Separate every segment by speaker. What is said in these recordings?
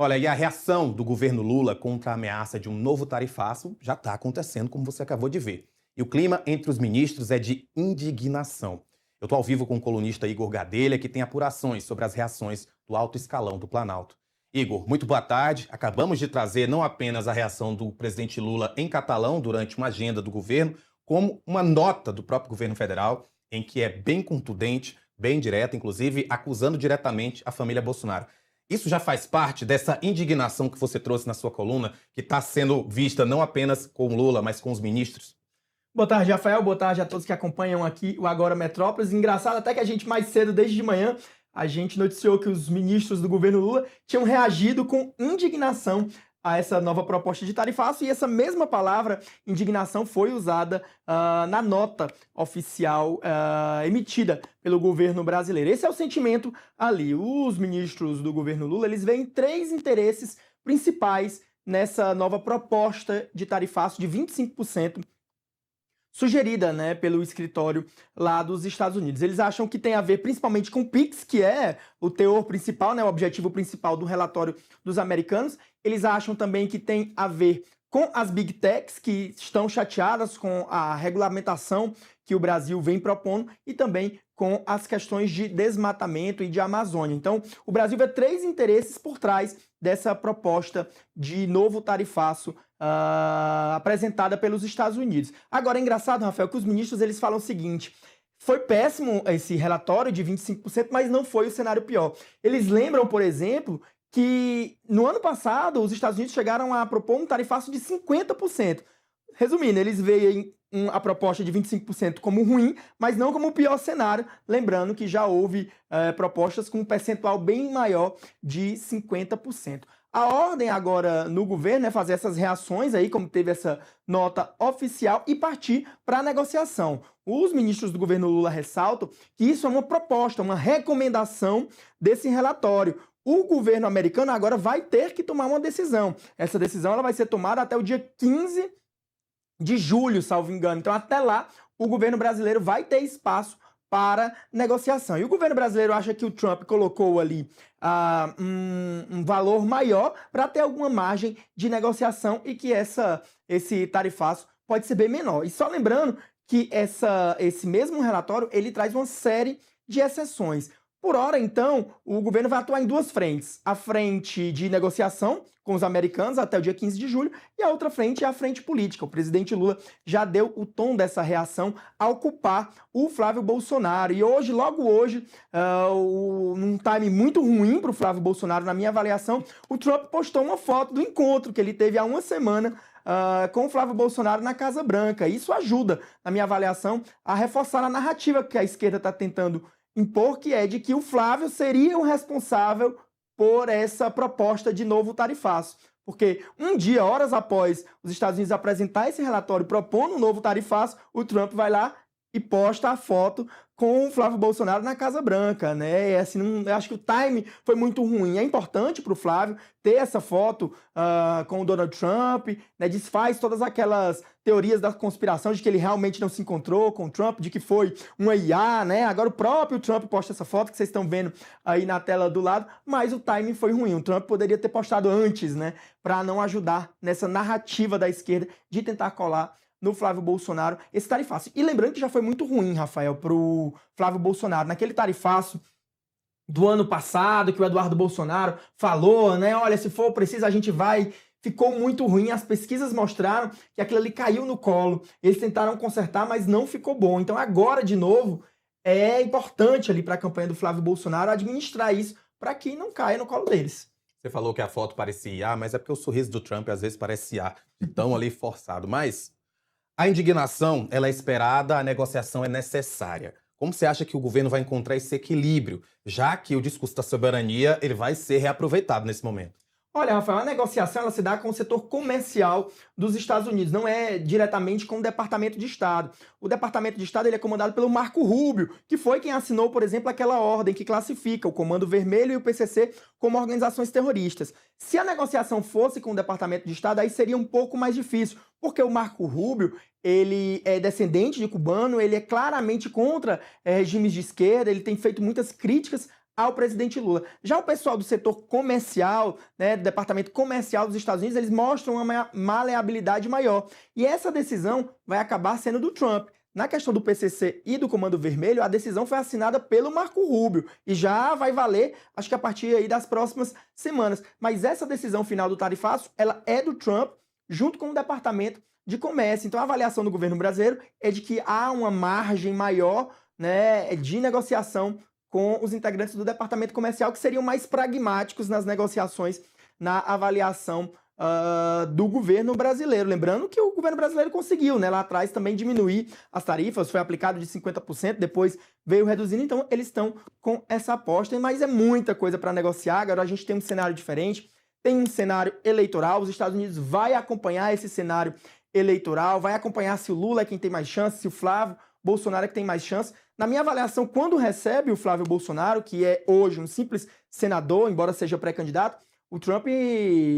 Speaker 1: Olha, e a reação do governo Lula contra a ameaça de um novo tarifaço já está acontecendo, como você acabou de ver. E o clima entre os ministros é de indignação. Eu estou ao vivo com o colunista Igor Gadelha, que tem apurações sobre as reações do alto escalão do Planalto. Igor, muito boa tarde. Acabamos de trazer não apenas a reação do presidente Lula em catalão durante uma agenda do governo, como uma nota do próprio governo federal, em que é bem contundente, bem direta, inclusive acusando diretamente a família Bolsonaro. Isso já faz parte dessa indignação que você trouxe na sua coluna, que está sendo vista não apenas com Lula, mas com os ministros?
Speaker 2: Boa tarde, Rafael. Boa tarde a todos que acompanham aqui o Agora Metrópolis. Engraçado até que a gente mais cedo, desde de manhã, a gente noticiou que os ministros do governo Lula tinham reagido com indignação a essa nova proposta de tarifaço e essa mesma palavra, indignação, foi usada na nota oficial emitida pelo governo brasileiro. Esse é o sentimento ali. Os ministros do governo Lula, eles veem três interesses principais nessa nova proposta de tarifaço de 25%, sugerida, né, pelo escritório lá dos Estados Unidos. Eles acham que tem a ver principalmente com o PIX, que é o teor principal, né, o objetivo principal do relatório dos americanos. Eles acham também que tem a ver com as Big Techs, que estão chateadas com a regulamentação que o Brasil vem propondo, e também com as questões de desmatamento e de Amazônia. Então, o Brasil vê três interesses por trás dessa proposta de novo tarifaço apresentada pelos Estados Unidos. Agora, é engraçado, Rafael, que os ministros eles falam o seguinte: foi péssimo esse relatório de 25%, mas não foi o cenário pior. Eles lembram, por exemplo, que no ano passado os Estados Unidos chegaram a propor um tarifaço de 50%. Resumindo, eles veem a proposta de 25% como ruim, mas não como o pior cenário, lembrando que já houve propostas com um percentual bem maior de 50%. A ordem agora no governo é fazer essas reações aí, como teve essa nota oficial, e partir para a negociação. Os ministros do governo Lula ressaltam que isso é uma proposta, uma recomendação desse relatório. O governo americano agora vai ter que tomar uma decisão. Essa decisão ela vai ser tomada até o dia 15 de julho, salvo engano. Então, até lá, o governo brasileiro vai ter espaço para negociação. E o governo brasileiro acha que o Trump colocou ali um valor maior para ter alguma margem de negociação e que esse tarifaço pode ser bem menor. E só lembrando que esse mesmo relatório ele traz uma série de exceções. Por hora, então, o governo vai atuar em duas frentes. A frente de negociação com os americanos até o dia 15 de julho e a outra frente é a frente política. O presidente Lula já deu o tom dessa reação ao culpar o Flávio Bolsonaro. E hoje, logo hoje, num time muito ruim para o Flávio Bolsonaro, na minha avaliação, o Trump postou uma foto do encontro que ele teve há uma semana com o Flávio Bolsonaro na Casa Branca. Isso ajuda, na minha avaliação, a reforçar a narrativa que a esquerda está tentando impor, que é de que o Flávio seria o responsável por essa proposta de novo tarifaço. Porque um dia, horas após os Estados Unidos apresentar esse relatório propondo um novo tarifaço, o Trump vai lá e posta a foto com o Flávio Bolsonaro na Casa Branca, né? Assim, eu acho que o time foi muito ruim. É importante para o Flávio ter essa foto com o Donald Trump, né? Desfaz todas aquelas teorias da conspiração de que ele realmente não se encontrou com o Trump, de que foi uma IA, né? Agora o próprio Trump posta essa foto que vocês estão vendo aí na tela do lado, mas o timing foi ruim. O Trump poderia ter postado antes, né? Para não ajudar nessa narrativa da esquerda de tentar colar no Flávio Bolsonaro esse tarifaço. E lembrando que já foi muito ruim, Rafael, pro Flávio Bolsonaro. Naquele tarifaço do ano passado, que o Eduardo Bolsonaro falou, né? Olha, se for preciso, a gente vai. Ficou muito ruim. As pesquisas mostraram que aquilo ali caiu no colo. Eles tentaram consertar, mas não ficou bom. Então, agora, de novo, é importante ali para a campanha do Flávio Bolsonaro administrar isso para que não caia no colo deles.
Speaker 1: Você falou que a foto parecia IA, mas é porque o sorriso do Trump às vezes parece IA, de tão ali forçado. Mas a indignação, ela é esperada, a negociação é necessária. Como você acha que o governo vai encontrar esse equilíbrio, já que o discurso da soberania ele vai ser reaproveitado nesse momento?
Speaker 2: Olha, Rafael, a negociação ela se dá com o setor comercial dos Estados Unidos, não é diretamente com o Departamento de Estado. O Departamento de Estado ele é comandado pelo Marco Rubio, que foi quem assinou, por exemplo, aquela ordem que classifica o Comando Vermelho e o PCC como organizações terroristas. Se a negociação fosse com o Departamento de Estado, aí seria um pouco mais difícil, porque o Marco Rubio ele é descendente de cubano, ele é claramente contra regimes de esquerda, ele tem feito muitas críticas ao presidente Lula. Já o pessoal do setor comercial, né, do departamento comercial dos Estados Unidos, eles mostram uma maleabilidade maior. E essa decisão vai acabar sendo do Trump. Na questão do PCC e do Comando Vermelho, a decisão foi assinada pelo Marco Rubio e já vai valer, acho que a partir aí das próximas semanas. Mas essa decisão final do tarifaço, ela é do Trump, junto com o Departamento de Comércio. Então a avaliação do governo brasileiro é de que há uma margem maior, né, de negociação com os integrantes do departamento comercial, que seriam mais pragmáticos nas negociações, na avaliação do governo brasileiro. Lembrando que o governo brasileiro conseguiu, né, lá atrás também diminuir as tarifas, foi aplicado de 50%, depois veio reduzindo, então eles estão com essa aposta, mas é muita coisa para negociar. Agora a gente tem um cenário diferente, tem um cenário eleitoral, os Estados Unidos vai acompanhar esse cenário eleitoral, vai acompanhar se o Lula é quem tem mais chance, se o Flávio Bolsonaro é que tem mais chance. Na minha avaliação, quando recebe o Flávio Bolsonaro, que é hoje um simples senador, embora seja pré-candidato, o Trump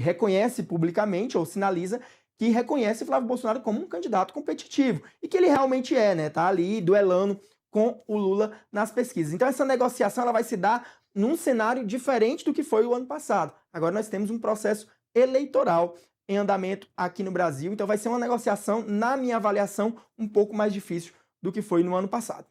Speaker 2: reconhece publicamente, ou sinaliza, que reconhece o Flávio Bolsonaro como um candidato competitivo. E que ele realmente é, né? Tá ali duelando com o Lula nas pesquisas. Então essa negociação ela vai se dar num cenário diferente do que foi o ano passado. Agora nós temos um processo eleitoral em andamento aqui no Brasil. Então vai ser uma negociação, na minha avaliação, um pouco mais difícil do que foi no ano passado.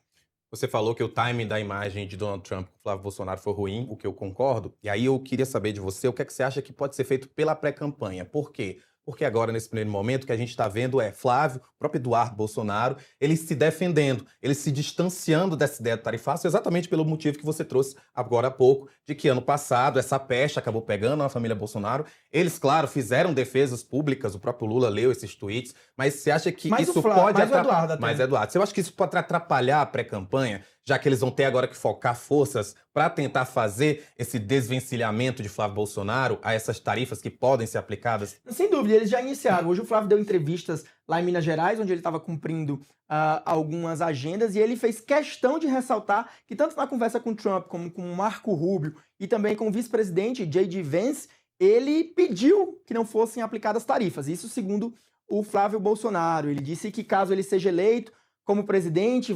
Speaker 1: Você falou que o timing da imagem de Donald Trump com Flávio Bolsonaro foi ruim, o que eu concordo. E aí eu queria saber de você o que é que você acha que pode ser feito pela pré-campanha. Por quê? Porque agora, nesse primeiro momento, o que a gente está vendo é Flávio, o próprio Eduardo Bolsonaro, eles se defendendo, eles se distanciando dessa ideia do tarifaço, exatamente pelo motivo que você trouxe agora há pouco, de que ano passado essa peste acabou pegando a família Bolsonaro. Eles, claro, fizeram defesas públicas, o próprio Lula leu esses tweets, mas você acha que isso pode atrapalhar? Mas, Eduardo, você acha que isso pode atrapalhar a pré-campanha, já que eles vão ter agora que focar forças para tentar fazer esse desvencilhamento de Flávio Bolsonaro a essas tarifas que podem ser aplicadas?
Speaker 2: Sem dúvida, eles já iniciaram. Hoje o Flávio deu entrevistas lá em Minas Gerais, onde ele estava cumprindo algumas agendas, e ele fez questão de ressaltar que tanto na conversa com o Trump, como com o Marco Rubio, e também com o vice-presidente J.D. Vance, ele pediu que não fossem aplicadas tarifas. Isso segundo o Flávio Bolsonaro. Ele disse que caso ele seja eleito como presidente,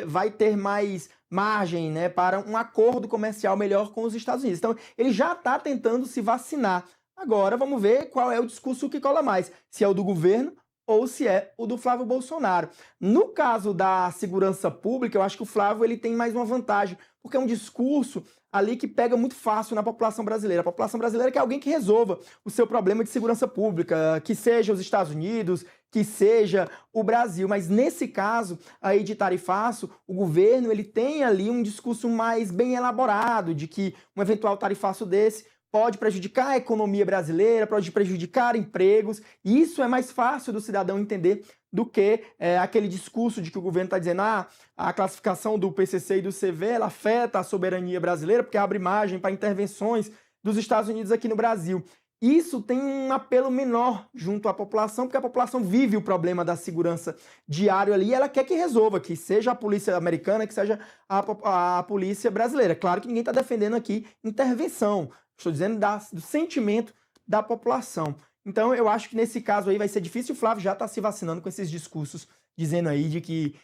Speaker 2: vai ter mais margem, né, para um acordo comercial melhor com os Estados Unidos. Então, ele já está tentando se vacinar. Agora, vamos ver qual é o discurso que cola mais, se é o do governo ou se é o do Flávio Bolsonaro. No caso da segurança pública, eu acho que o Flávio ele tem mais uma vantagem, porque é um discurso ali que pega muito fácil na população brasileira. A população brasileira quer alguém que resolva o seu problema de segurança pública, que seja os Estados Unidos, que seja o Brasil. Mas nesse caso aí de tarifaço, o governo ele tem ali um discurso mais bem elaborado de que um eventual tarifaço desse pode prejudicar a economia brasileira, pode prejudicar empregos. E isso é mais fácil do cidadão entender do que aquele discurso de que o governo está dizendo a classificação do PCC e do CV ela afeta a soberania brasileira porque abre margem para intervenções dos Estados Unidos aqui no Brasil. Isso tem um apelo menor junto à população, porque a população vive o problema da segurança diário ali e ela quer que resolva, que seja a polícia americana, que seja a polícia brasileira. Claro que ninguém está defendendo aqui intervenção, estou dizendo do sentimento da população. Então eu acho que nesse caso aí vai ser difícil. O Flávio já está se vacinando com esses discursos, dizendo aí de que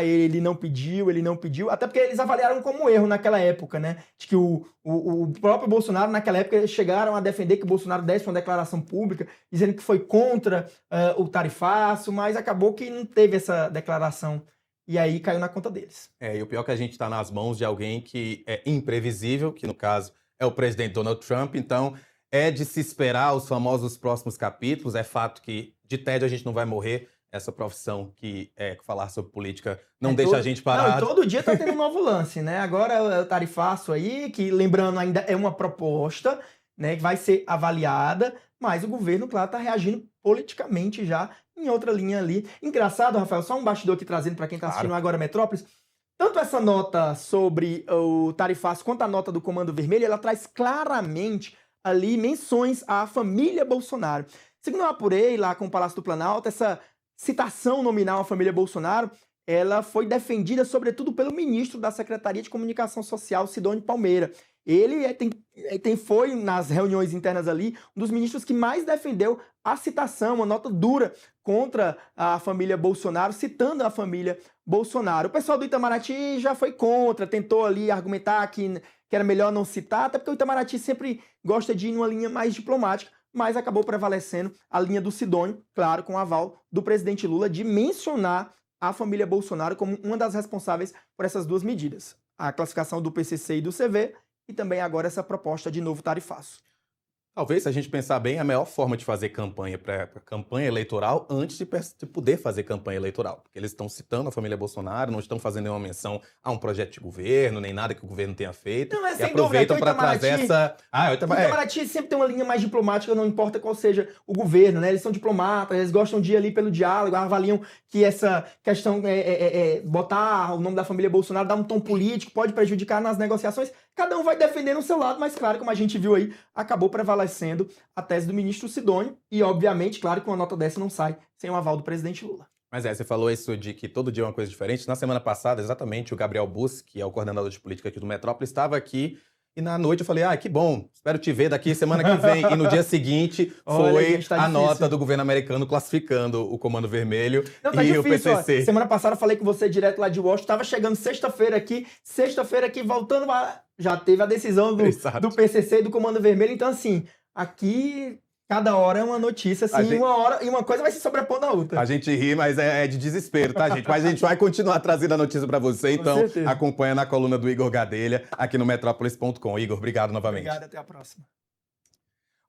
Speaker 2: ele não pediu, até porque eles avaliaram como erro naquela época, né? De que o próprio Bolsonaro, naquela época, eles chegaram a defender que o Bolsonaro desse uma declaração pública, dizendo que foi contra o tarifaço, mas acabou que não teve essa declaração. E aí caiu na conta deles.
Speaker 1: E o pior é que a gente está nas mãos de alguém que é imprevisível, que no caso é o presidente Donald Trump, então é de se esperar os famosos próximos capítulos. É fato que de tédio a gente não vai morrer. Essa profissão que falar sobre política não deixa a gente parado.
Speaker 2: Não, todo dia tá tendo um novo lance, né? Agora é o tarifaço aí, que lembrando ainda é uma proposta, né, que vai ser avaliada, mas o governo, claro, tá reagindo politicamente já em outra linha ali. Engraçado, Rafael, só um bastidor aqui trazendo para quem tá assistindo agora Metrópolis. Tanto essa nota sobre o tarifaço quanto a nota do Comando Vermelho, ela traz claramente ali menções à família Bolsonaro. Segundo eu apurei lá com o Palácio do Planalto, essa citação nominal à família Bolsonaro, ela foi defendida sobretudo pelo ministro da Secretaria de Comunicação Social, Sidônio Palmeira. Foi, nas reuniões internas ali, um dos ministros que mais defendeu a citação, uma nota dura contra a família Bolsonaro, citando a família Bolsonaro. O pessoal do Itamaraty já foi contra, tentou ali argumentar que era melhor não citar, até porque o Itamaraty sempre gosta de ir numa linha mais diplomática, mas acabou prevalecendo a linha do Sidônio, claro, com o aval do presidente Lula, de mencionar a família Bolsonaro como uma das responsáveis por essas duas medidas. A classificação do PCC e do CV, e também agora essa proposta de novo tarifaço.
Speaker 1: Talvez, se a gente pensar bem, a melhor forma de fazer campanha para campanha eleitoral antes de poder fazer campanha eleitoral. Porque eles estão citando a família Bolsonaro, não estão fazendo nenhuma menção a um projeto de governo, nem nada que o governo tenha feito.
Speaker 2: Não,
Speaker 1: e aproveitam para trazer essa...
Speaker 2: O Itamaraty sempre tem uma linha mais diplomática, não importa qual seja o governo, né? Eles são diplomatas, eles gostam de ir ali pelo diálogo, avaliam que essa questão botar o nome da família Bolsonaro, dar um tom político, pode prejudicar nas negociações. Cada um vai defendendo o seu lado, mas claro, como a gente viu aí, acabou prevalecendo a tese do ministro Sidônio e, obviamente, claro que uma nota dessa não sai sem o aval do presidente Lula.
Speaker 1: Mas você falou isso de que todo dia é uma coisa diferente. Na semana passada, exatamente, o Gabriel Bussi, que é o coordenador de política aqui do Metrópole, estava aqui e na noite eu falei, que bom, espero te ver daqui semana que vem. E no dia seguinte foi a nota do governo americano classificando o Comando Vermelho e o PCC.
Speaker 2: Semana passada eu falei com você direto lá de Washington, estava chegando sexta-feira aqui, voltando, já teve a decisão do PCC e do Comando Vermelho. Então, assim, aqui... Cada hora é uma notícia, assim, e uma coisa vai se sobrepor na outra.
Speaker 1: A gente ri, mas é de desespero, tá, gente? Mas a gente vai continuar trazendo a notícia pra você, então acompanha na coluna do Igor Gadelha, aqui no metrópolis.com. Igor, obrigado novamente.
Speaker 2: Obrigado, até a próxima.